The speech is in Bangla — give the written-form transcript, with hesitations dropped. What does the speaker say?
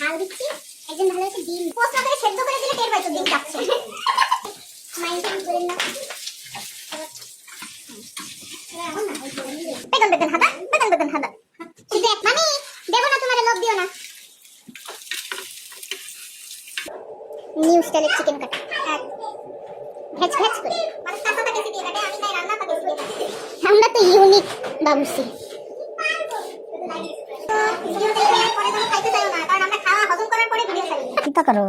ঝাল দিচ্ছি, একজন ভালো আছে ডিম পোস্ট করে সেদ্ধ করে দিলে টের পাই তো ডিম যাচ্ছে। মাইন্ড করেন না। বেতন বেতন হাদা, বেতন বেতন হাদা। ঠিক আছে মামি, দেবো না তোমারে, লোভ দিও না। নিউ স্টাইলের চিকেন কাটা ভেজ ভেজ করে মানে কাঁচাটা কেটে দিয়ে কাটে, আমি তাই রান্নাটা কেটে দিয়ে কাটি। আমরা তো ইউনিক বাবুসি। তো ভিডিও দেখে পরে কোনো খাইতে চাইও না, কারণ আমরা খাওয়া হজম করার পরে ভিডিও ছাড়ি। চিন্তা করো।